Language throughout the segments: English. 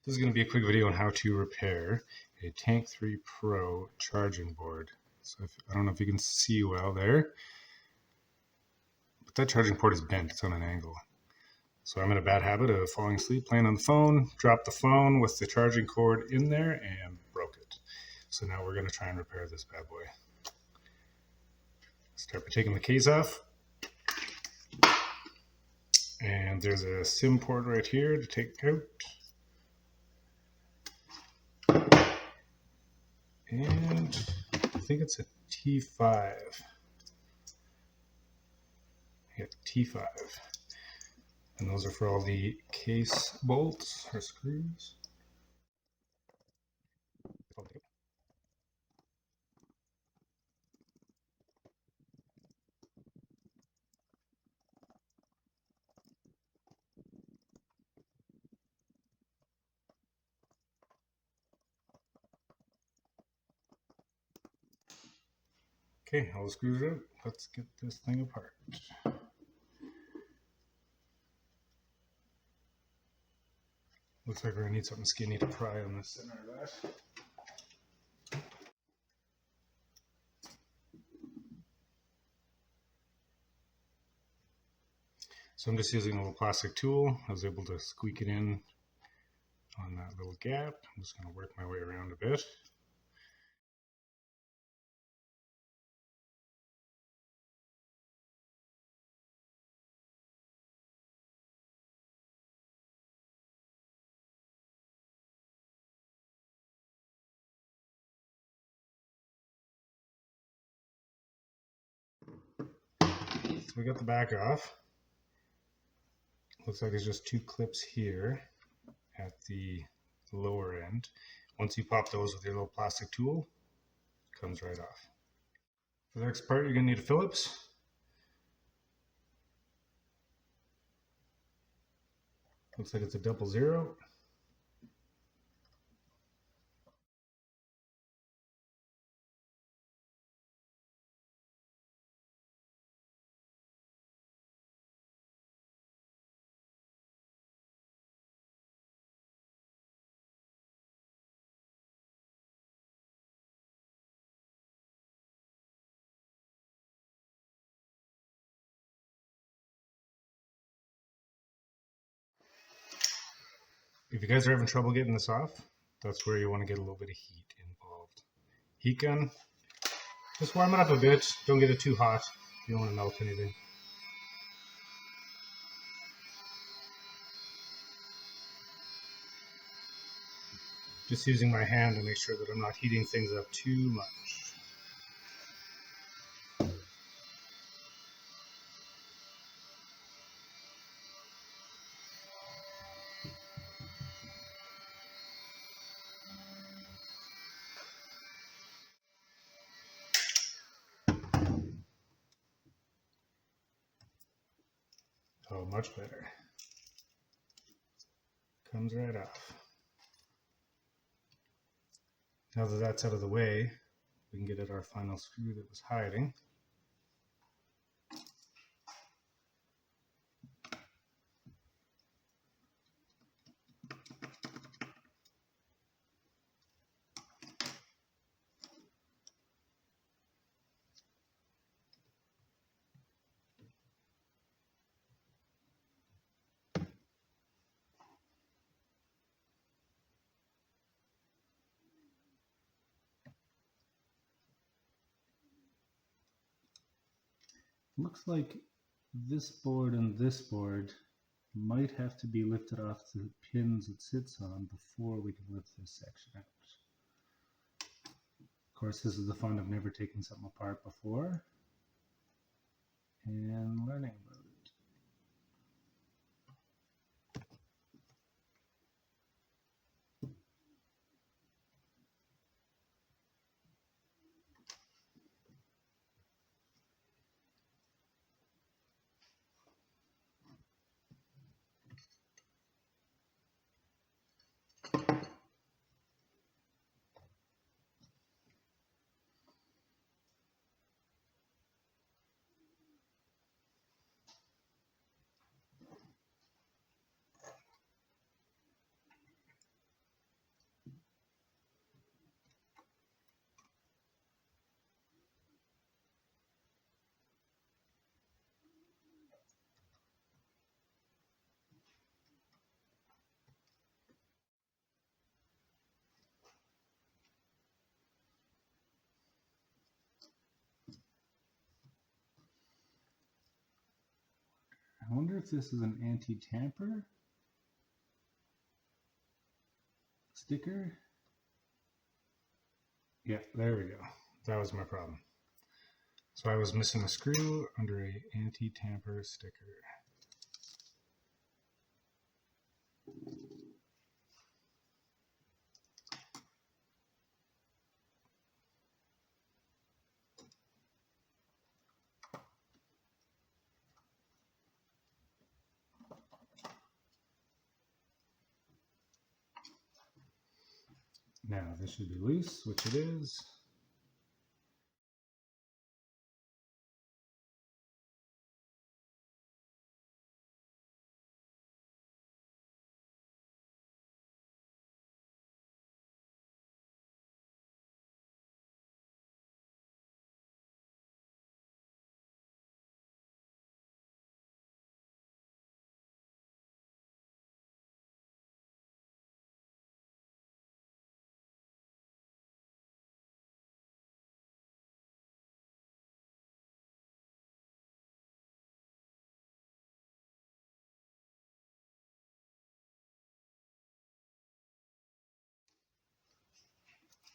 This is going to be a quick video on how to repair a Tank 3 Pro charging board. So I don't know if you can see well there, but that charging port is bent. It's on an angle. So I'm in a bad habit of falling asleep, playing on the phone, dropped the phone with the charging cord in there and broke it. So now we're going to try and repair this bad boy. Start by taking the case off. And there's a SIM port right here to take out. And I think it's a T5. Yeah, T5. And those are for all the case bolts or screws. Okay, all the screws are out. Let's get this thing apart. Looks like we're gonna need something skinny to pry on the center of that. So I'm just using a little plastic tool. I was able to squeak it in on that little gap. I'm just gonna work my way around a bit. So we got the back off. Looks like there's just two clips here at the lower end. Once you pop those with your little plastic tool, it comes right off. For the next part, you're going to need a Phillips. Looks like it's a 00. If you guys are having trouble getting this off, that's where you want to get a little bit of heat involved. Heat gun, just warm it up a bit. Don't get it too hot. You don't want to melt anything. Just using my hand to make sure that I'm not heating things up too much. Oh, much better. Comes right off. Now that that's out of the way, we can get at our final screw that was hiding. Looks like this board and this board might have to be lifted off the pins it sits on before we can lift this section out. Of course, this is the fun of never taking something apart before and learning about it. wonder if this is an anti-tamper sticker. Yeah, there we go. That was my problem. So I was missing a screw under a anti-tamper sticker. Now this should be loose, which it is.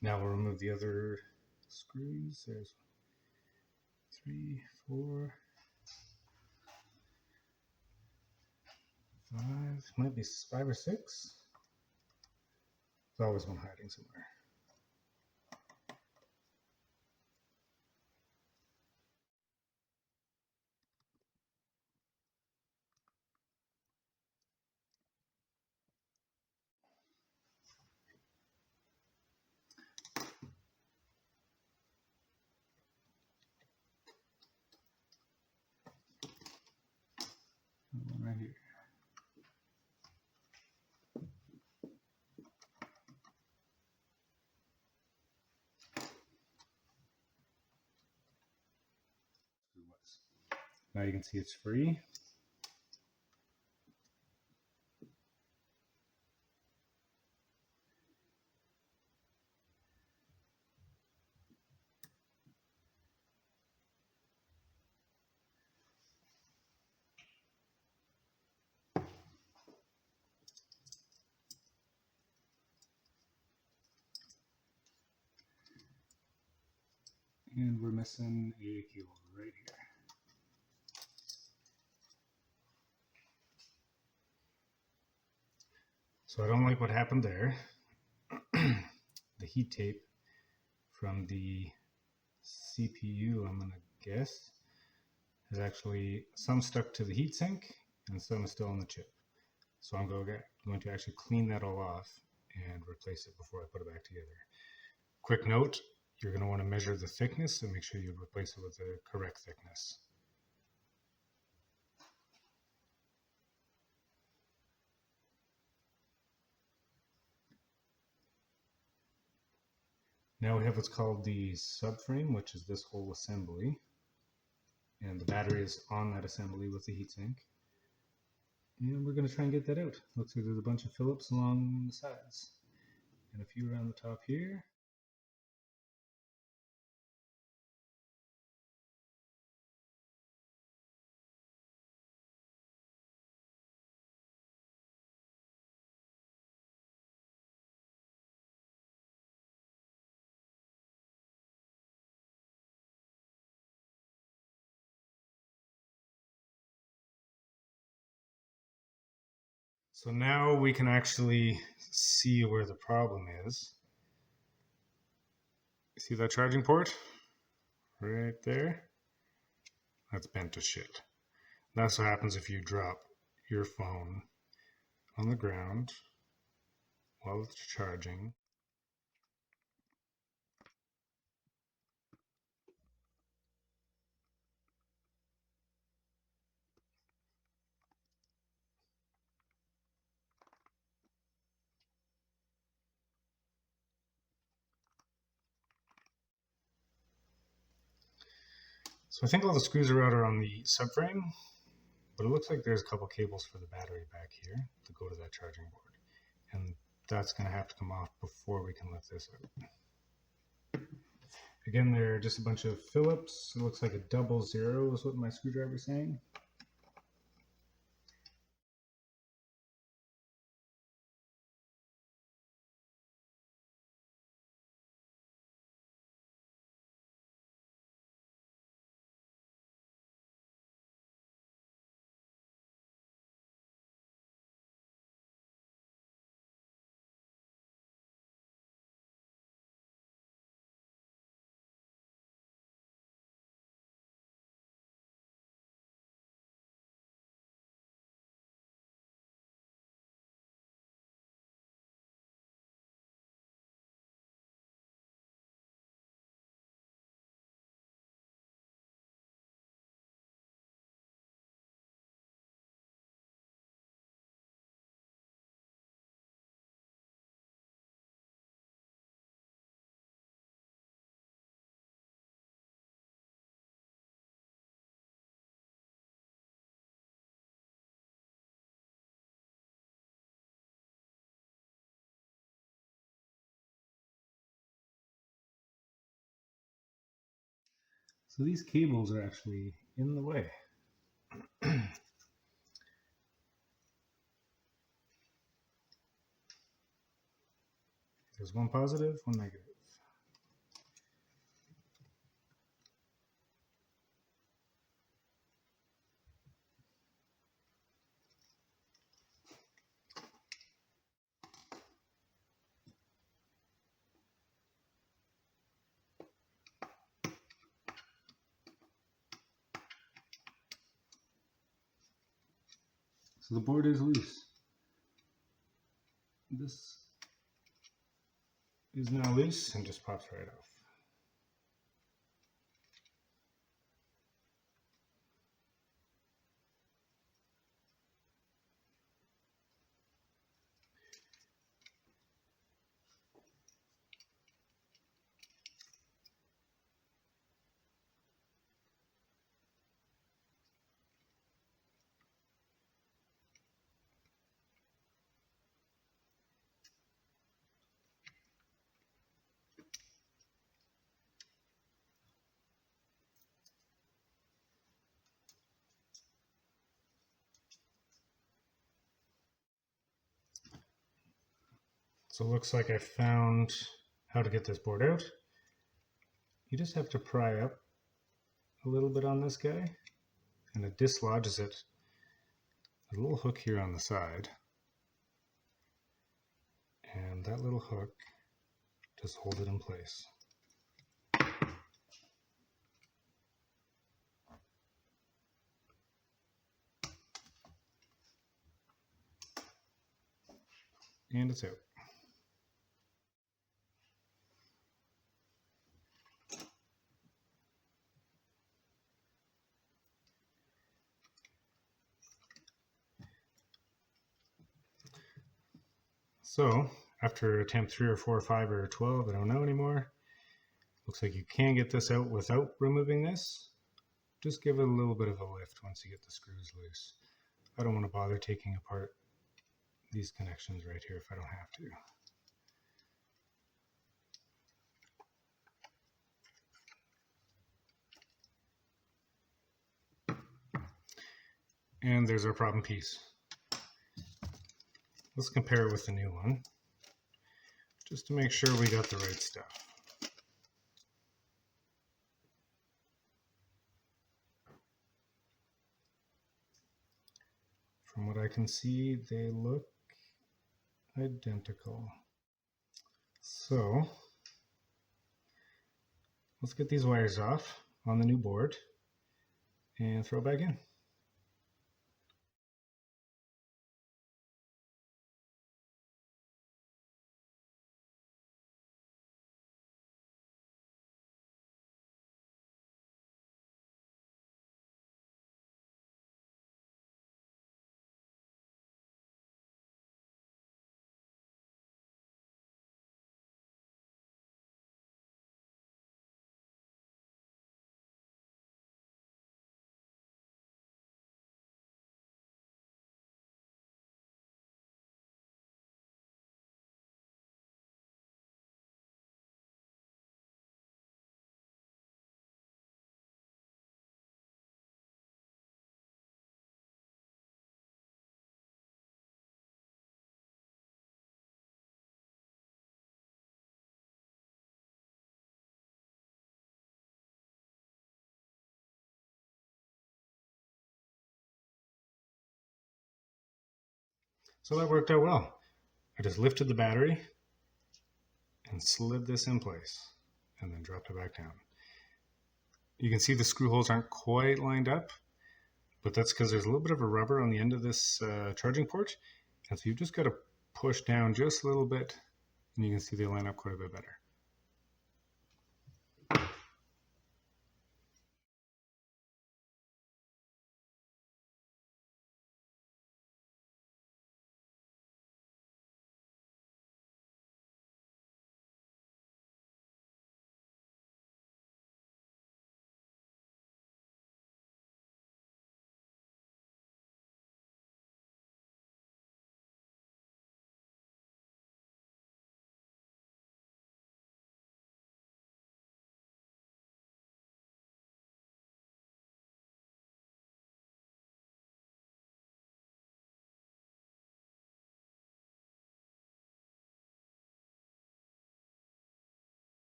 Now we'll remove the other screws. There's 3, 4, 5. Might be 5 or 6. There's always one hiding somewhere. One right here. Now you can see it's free. And we're missing a cable right here. So I don't like what happened there. The heat tape from the CPU, I'm gonna guess, is actually some stuck to the heatsink and some is still on the chip. So I'm going to actually clean that all off and replace it before I put it back together. Quick note, you're going to want to measure the thickness and make sure you replace it with the correct thickness. Now we have what's called the subframe, which is this whole assembly. And the battery is on that assembly with the heatsink. And we're going to try and get that out. Looks like there's a bunch of Phillips along the sides and a few around the top here. So now we can actually see where the problem is. See that charging port? Right there? That's bent to shit. That's what happens if you drop your phone on the ground while it's charging. So I think all the screws are out on the subframe, but it looks like there's a couple cables for the battery back here to go to that charging board. And that's going to have to come off before we can lift this out. Again, they're just a bunch of Phillips. It looks like a 00 is what my screwdriver is saying. So these cables are actually in the way. There's one positive, one negative. So the board is loose. This is now loose and just pops right off. So it looks like I found how to get this board out. You just have to pry up a little bit on this guy, and it dislodges it. There's a little hook here on the side, and that little hook just holds it in place. And it's out. So after attempt 3 or 4 or 5 or 12, I don't know anymore. Looks like you can get this out without removing this. Just give it a little bit of a lift once you get the screws loose. I don't want to bother taking apart these connections right here if I don't have to. And there's our problem piece. Let's compare it with the new one, just to make sure we got the right stuff. From what I can see, they look identical. So let's get these wires off on the new board and throw it back in. So that worked out well. I just lifted the battery and slid this in place and then dropped it back down. You can see the screw holes aren't quite lined up, but that's because there's a little bit of a rubber on the end of this charging port. And so you've just got to push down just a little bit and you can see they line up quite a bit better.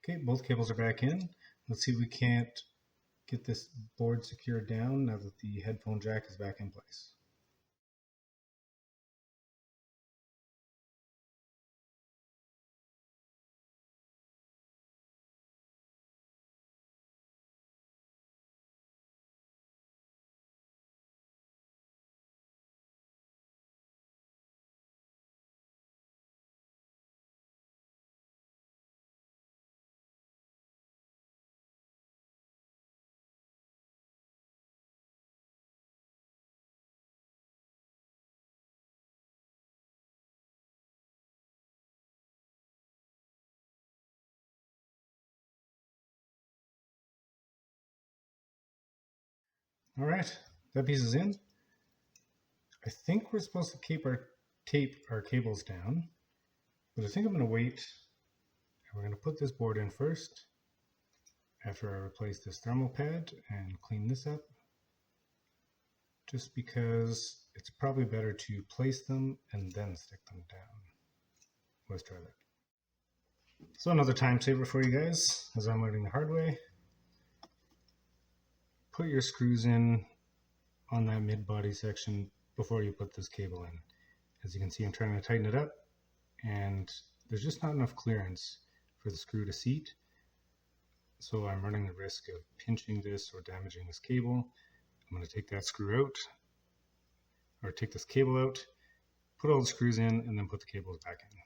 Okay, both cables are back in. Let's see if we can't get this board secured down now that the headphone jack is back in place. All right, that piece is in. I think we're supposed to tape our cables down, but I think I'm going to wait. And we're going to put this board in first after I replace this thermal pad and clean this up, just because it's probably better to place them and then stick them down. Let's try that. So another time saver for you guys, as I'm learning the hard way. Put your screws in on that mid body section before you put this cable in. As you can see, I'm trying to tighten it up, and there's just not enough clearance for the screw to seat. So I'm running the risk of pinching this or damaging this cable. I'm going to take that screw out, or take this cable out, put all the screws in, and then put the cables back in.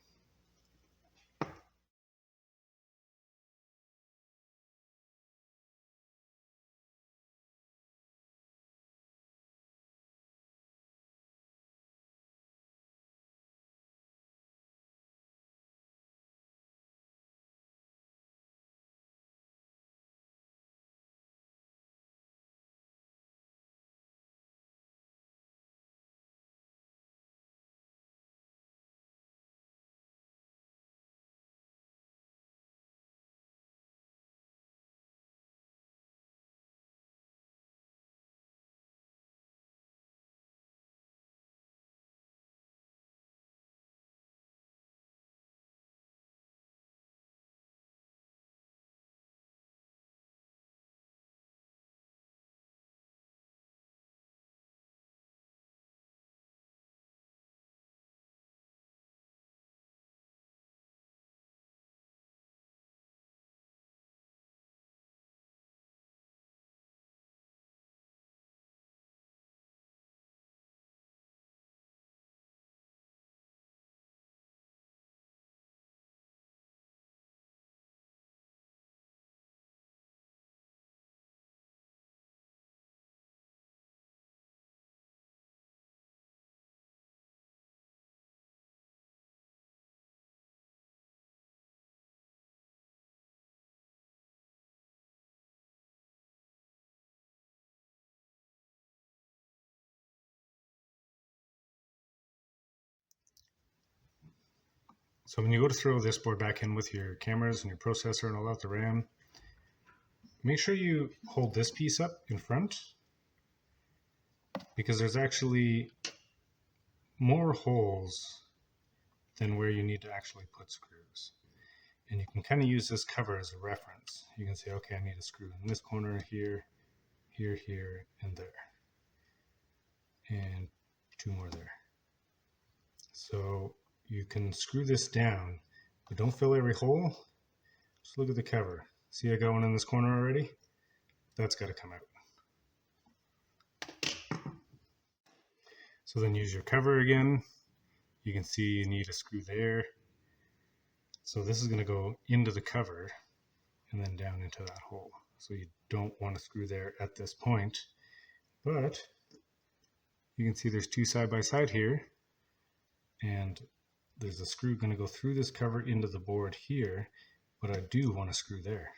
So when you go to throw this board back in with your cameras and your processor and all that, the RAM, make sure you hold this piece up in front, because there's actually more holes than where you need to actually put screws. And you can kind of use this cover as a reference. You can say, okay, I need a screw in this corner, here, here, here, and there. And 2 more there. So you can screw this down, but don't fill every hole. Just look at the cover. See, I got one in this corner already? That's got to come out. So then use your cover again. You can see you need a screw there. So this is going to go into the cover and then down into that hole. So you don't want to screw there at this point. But you can see there's 2 side by side here. And there's a screw going to go through this cover into the board here. But I do want to screw there.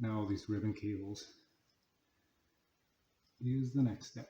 Now all these ribbon cables is the next step.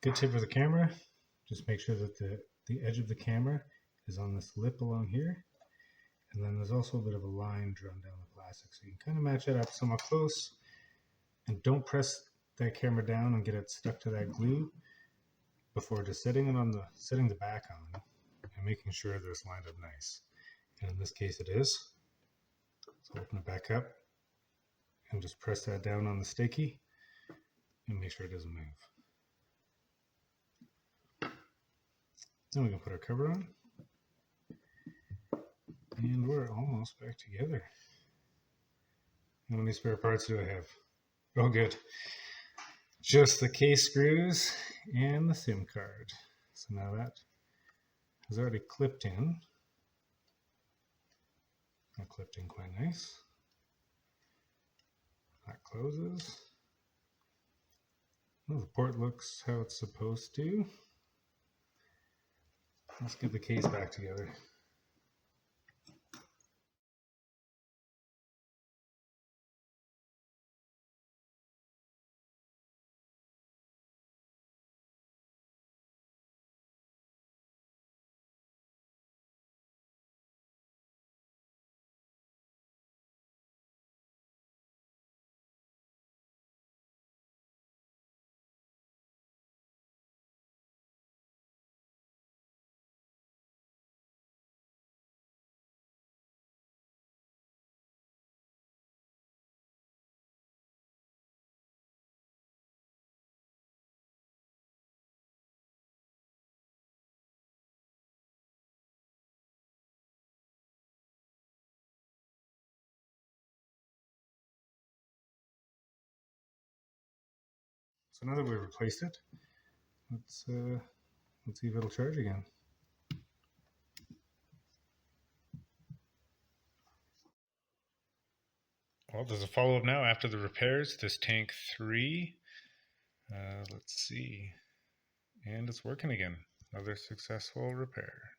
Good tip for the camera, just make sure that the edge of the camera is on this lip along here. And then there's also a bit of a line drawn down the plastic. So you can kind of match it up somewhat close. And don't press that camera down and get it stuck to that glue before just setting the back on and making sure that it's lined up nice. And in this case it is. So open it back up and just press that down on the sticky and make sure it doesn't move. Then we can put our cover on. And we're almost back together. How many spare parts do I have? Oh, good. Just the case screws and the SIM card. So now that is already clipped in. That clipped in quite nice. That closes. Well, the port looks how it's supposed to. Let's get the case back together. So now that we've replaced it, let's see if it'll charge again. Well, there's a follow-up now after the repairs. This tank 3, let's see, and it's working again. Another successful repair.